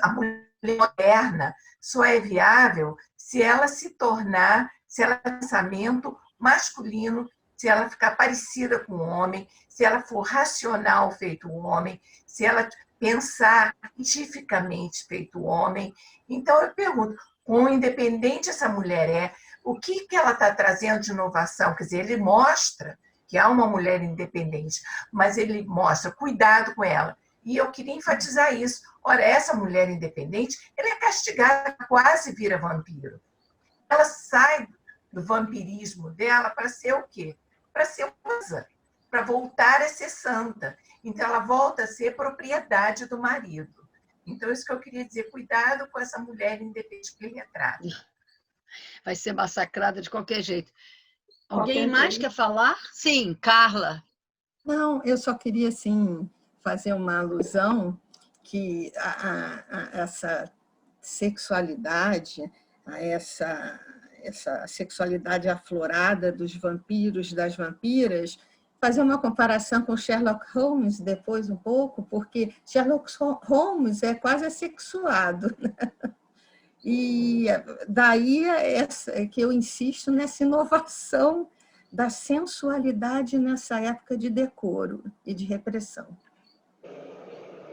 a mulher moderna só é viável se ela se tornar, se ela tem pensamento masculino, se ela ficar parecida com o homem, se ela for racional feito o homem, se ela pensar cientificamente feito o homem. Então, eu pergunto, quão independente essa mulher é, o que ela está trazendo de inovação? Quer dizer, ele mostra que há uma mulher independente, mas ele mostra cuidado com ela. E eu queria enfatizar isso. Ora, essa mulher independente, ela é castigada, quase vira vampiro. Ela sai do vampirismo dela para ser o quê? Para ser musa, para voltar a ser santa. Então, ela volta a ser propriedade do marido. Então, isso que eu queria dizer, cuidado com essa mulher independente que ele retrata. Vai ser massacrada de qualquer jeito. Alguém mais quer falar? Sim, Carla. Não, eu só queria, assim, fazer uma alusão que essa sexualidade, essa sexualidade aflorada dos vampiros, das vampiras, fazer uma comparação com Sherlock Holmes depois um pouco, porque Sherlock Holmes é quase assexuado, né? E daí que eu insisto nessa inovação da sensualidade nessa época de decoro e de repressão.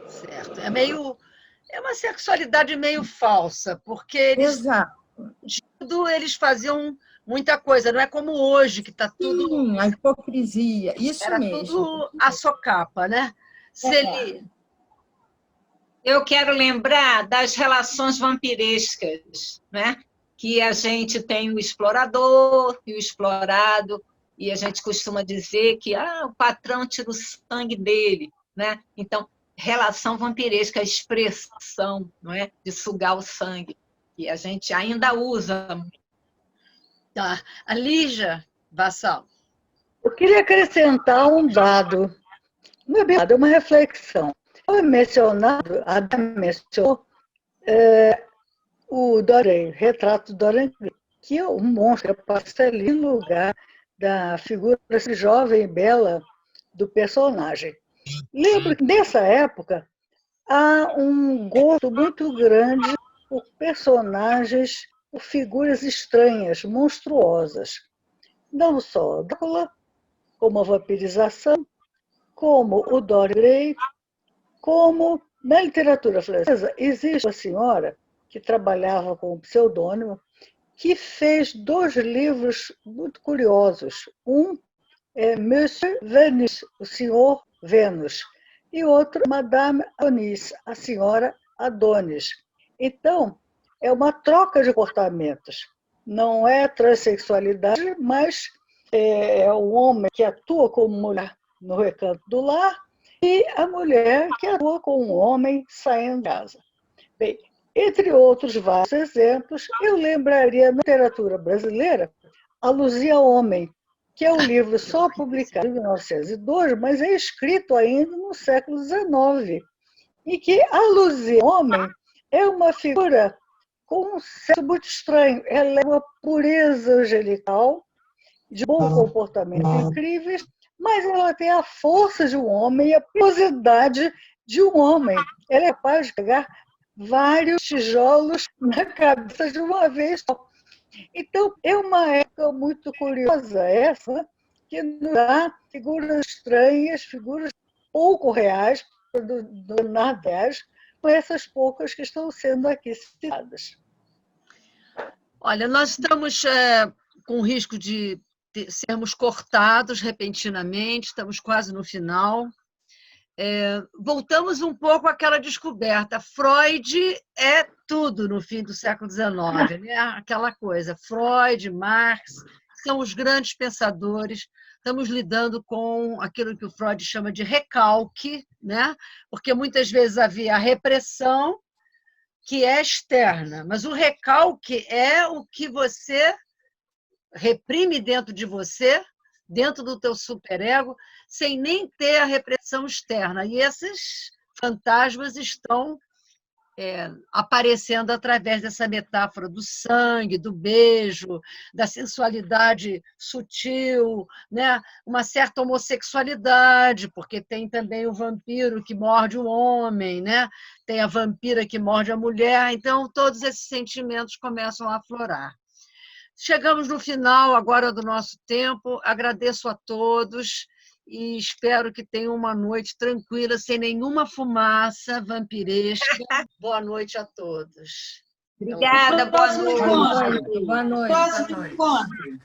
Certo. É uma sexualidade meio falsa, porque eles faziam muita coisa, não é como hoje, que está tudo... Sim, a hipocrisia, isso era mesmo. Tudo a socapa, né? Eu quero lembrar das relações vampirescas, né? Que a gente tem o explorador e o explorado, e a gente costuma dizer que o patrão tira o sangue dele, né? Então, relação vampiresca, a expressão, não é? De sugar o sangue, que a gente ainda usa. Tá. A Lígia Vassal. Eu queria acrescentar um dado, não é bem dado, é uma reflexão. Foi mencionado, a Adam mencionou, o Dorian, retrato do Dorian Gray, que é um monstro, passa ali no lugar da figura jovem e bela do personagem. Lembro que nessa época há um gosto muito grande por personagens, por figuras estranhas, monstruosas. Não só Drácula, como a vampirização, como o Dorian Gray, como na literatura francesa existe uma senhora que trabalhava com o pseudônimo, que fez 2 livros muito curiosos. Um é Monsieur Venus, o Senhor Vênus, e outro, Madame Adonis, a Senhora Adonis. Então, é uma troca de comportamentos. Não é transexualidade, mas é um homem que atua como mulher no recanto do lar e a mulher que atua com um homem saindo de casa. Bem, entre outros vários exemplos, eu lembraria na literatura brasileira A Luzia Homem, que é um livro só publicado em 1902, mas é escrito ainda no século XIX, e que a Luzia Homem é uma figura com um sexo muito estranho. Ela é uma pureza angelical, de bom comportamento incríveis, mas ela tem a força de um homem e a perigosidade de um homem. Ela é capaz de pegar vários tijolos na cabeça de uma vez só. Então, é uma época muito curiosa essa, que nos dá figuras estranhas, figuras pouco reais, do Leonardo Dias, com essas poucas que estão sendo aqui citadas. Olha, nós estamos com o risco de sermos cortados repentinamente, estamos quase no final. Voltamos um pouco àquela descoberta. Freud é tudo no fim do século XIX, né? Aquela coisa. Freud, Marx, são os grandes pensadores. Estamos lidando com aquilo que o Freud chama de recalque, né? Porque muitas vezes havia a repressão, que é externa, mas o recalque é o que você reprime dentro de você, dentro do teu superego, sem nem ter a repressão externa. E esses fantasmas estão aparecendo através dessa metáfora do sangue, do beijo, da sensualidade sutil, né? Uma certa homossexualidade, porque tem também o vampiro que morde o homem, né? Tem a vampira que morde a mulher, então todos esses sentimentos começam a aflorar. Chegamos no final agora do nosso tempo, agradeço a todos e espero que tenham uma noite tranquila, sem nenhuma fumaça vampiresca. Boa noite a todos. Obrigada, boa noite. Boa noite. Próximo encontro.